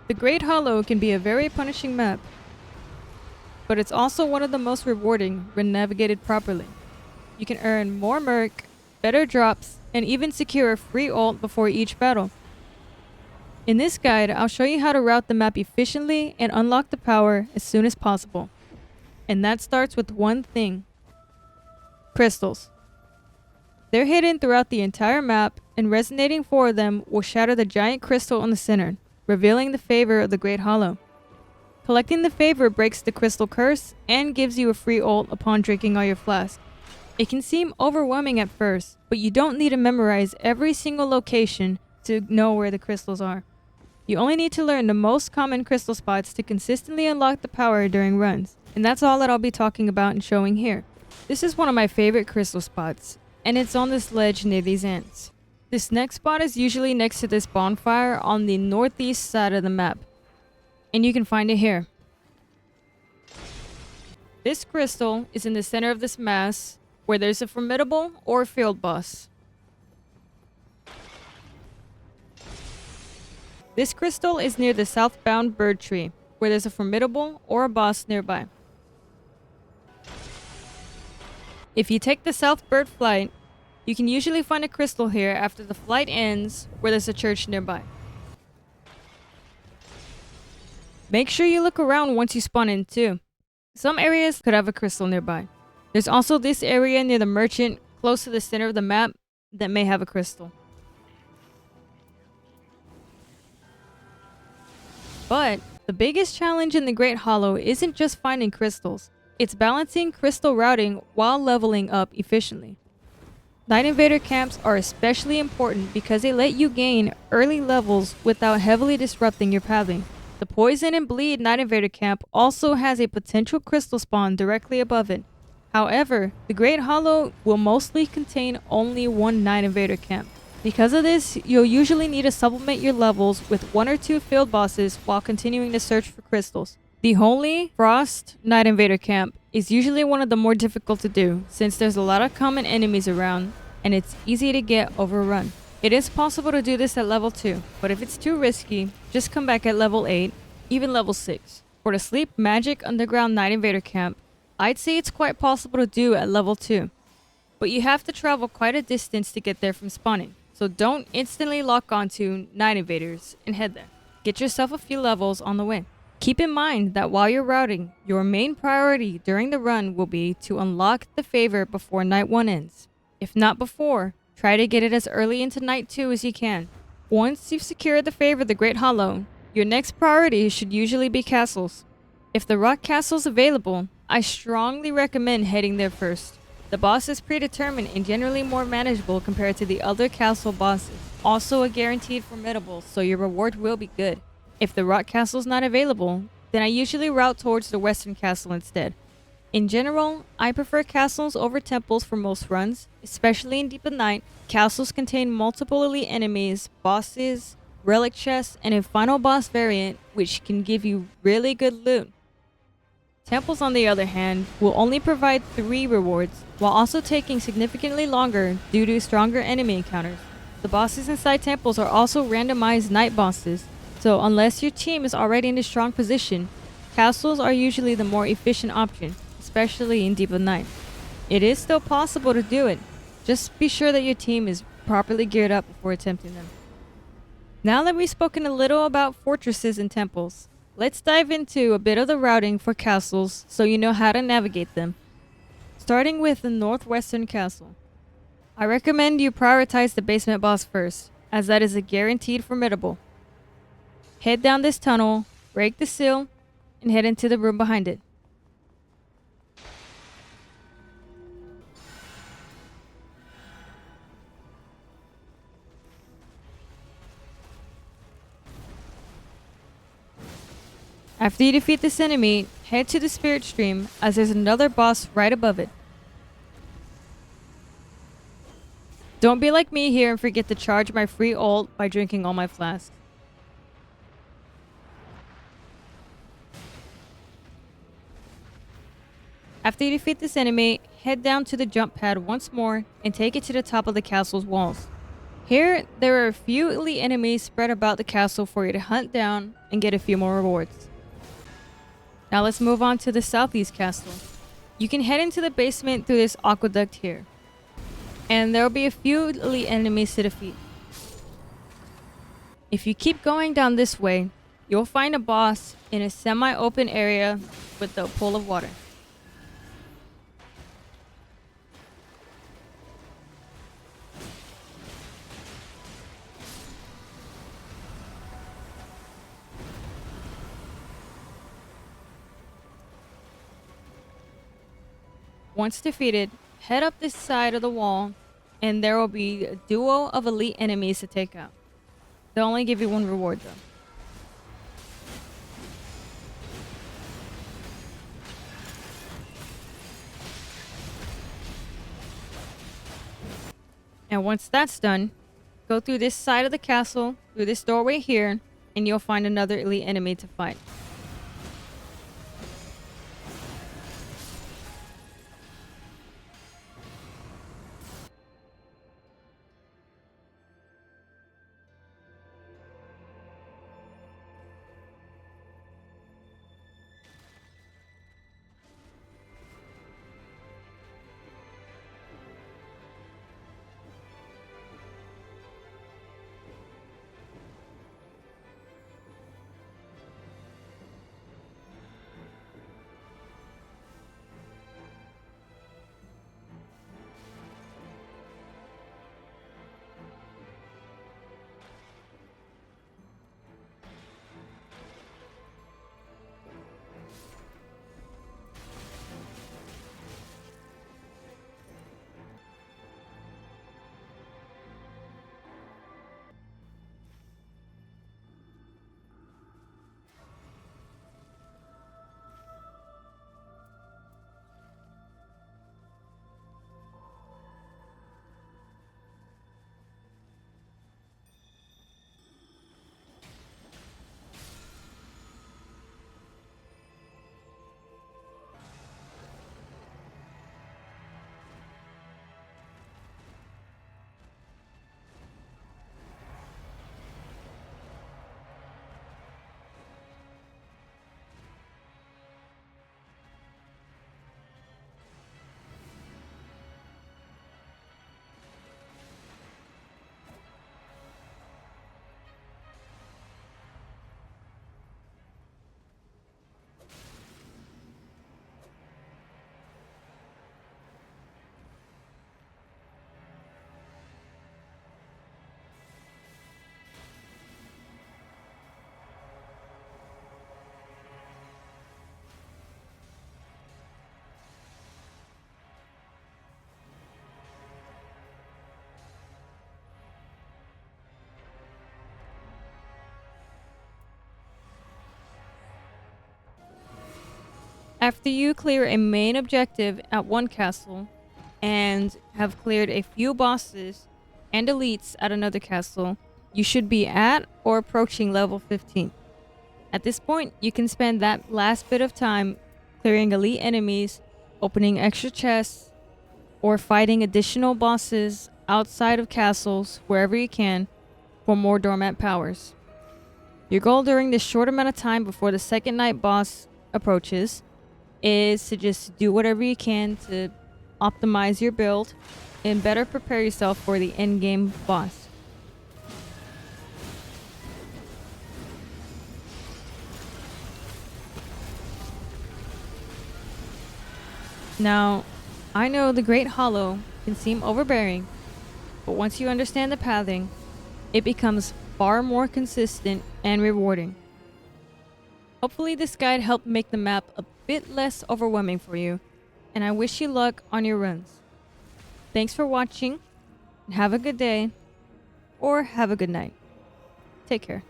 The Great Hollow can be a very punishing map, but it's also one of the most rewarding when navigated properly. You can earn more merc, better drops, and even secure a free ult before each battle. In this guide, I'll show you how to route the map efficiently and unlock the power as soon as possible. And that starts with one thing: crystals. They're hidden throughout the entire map, and resonating 4 of them will shatter the giant crystal in the center, revealing the favor of the Great Hollow. Collecting the favor breaks the crystal curse and gives you a free ult upon drinking all your flasks. It can seem overwhelming at first, but you don't need to memorize every single location to know where the crystals are. You only need to learn the most common crystal spots to consistently unlock the power during runs, and that's all that I'll be talking about and showing here. This is one of my favorite crystal spots, and it's on this ledge near these ants. This next spot is usually next to this bonfire on the northeast side of the map, and you can find it here. This crystal is in the center of this mass where there's a formidable or field boss. This crystal is near the southbound bird tree where there's a formidable or a boss nearby. If you take the south bird flight, you can usually find a crystal here after the flight ends where there's a church nearby. Make sure you look around once you spawn in too. Some areas could have a crystal nearby. There's also this area near the merchant close to the center of the map that may have a crystal. But the biggest challenge in the Great Hollow isn't just finding crystals. It's balancing crystal routing while leveling up efficiently. Night Invader camps are especially important because they let you gain early levels without heavily disrupting your pathing. The Poison and Bleed Night Invader camp also has a potential crystal spawn directly above it. However, the Great Hollow will mostly contain only one Night Invader camp. Because of this, you'll usually need to supplement your levels with 1 or 2 field bosses while continuing to search for crystals. The Holy Frost Night Invader camp is usually one of the more difficult to do since there's a lot of common enemies around and it's easy to get overrun. It is possible to do this at level 2, but if it's too risky, just come back at level 8, even level 6. For the Sleep Magic Underground Night Invader camp, I'd say it's quite possible to do at level 2, but you have to travel quite a distance to get there from spawning, so don't instantly lock onto Night Invaders and head there. Get yourself a few levels on the way. Keep in mind that while you're routing, your main priority during the run will be to unlock the favor before Night 1 ends. If not before, try to get it as early into Night 2 as you can. Once you've secured the favor of the Great Hollow, your next priority should usually be castles. If the rock castle's available, I strongly recommend heading there first. The boss is predetermined and generally more manageable compared to the other castle bosses. Also a guaranteed formidable, so your reward will be good. If the rock castle's not available, then I usually route towards the western castle instead. In general, I prefer castles over temples for most runs, especially in Deep of Night. Castles contain multiple elite enemies, bosses, relic chests, and a final boss variant which can give you really good loot. Temples, on the other hand, will only provide 3 rewards, while also taking significantly longer due to stronger enemy encounters. The bosses inside temples are also randomized night bosses, so unless your team is already in a strong position, castles are usually the more efficient option, especially in Deep of Night. It is still possible to do it, just be sure that your team is properly geared up before attempting them. Now that we've spoken a little about fortresses and temples, let's dive into a bit of the routing for castles so you know how to navigate them. Starting with the northwestern castle. I recommend you prioritize the basement boss first, as that is a guaranteed formidable. Head down this tunnel, break the seal, and head into the room behind it. After you defeat this enemy, head to the spirit stream as there's another boss right above it. Don't be like me here and forget to charge my free ult by drinking all my flasks. After you defeat this enemy, head down to the jump pad once more and take it to the top of the castle's walls. Here, there are a few elite enemies spread about the castle for you to hunt down and get a few more rewards. Now let's move on to the southeast castle. You can head into the basement through this aqueduct here, and there will be a few elite enemies to defeat. If you keep going down this way, you'll find a boss in a semi-open area with a pool of water. Once defeated, head up this side of the wall, and there will be a duo of elite enemies to take out. They'll only give you one reward though. And once that's done, go through this side of the castle, through this doorway here, and you'll find another elite enemy to fight. After you clear a main objective at one castle and have cleared a few bosses and elites at another castle, you should be at or approaching level 15. At this point, you can spend that last bit of time clearing elite enemies, opening extra chests, or fighting additional bosses outside of castles wherever you can for more dormant powers. Your goal during this short amount of time before the second night boss approaches is to just do whatever you can to optimize your build and better prepare yourself for the end game boss. Now, I know the Great Hollow can seem overbearing, but once you understand the pathing, it becomes far more consistent and rewarding. Hopefully this guide helped make the map a bit less overwhelming for you, and I wish you luck on your runs. Thanks for watching, and have a good day, or have a good night. Take care.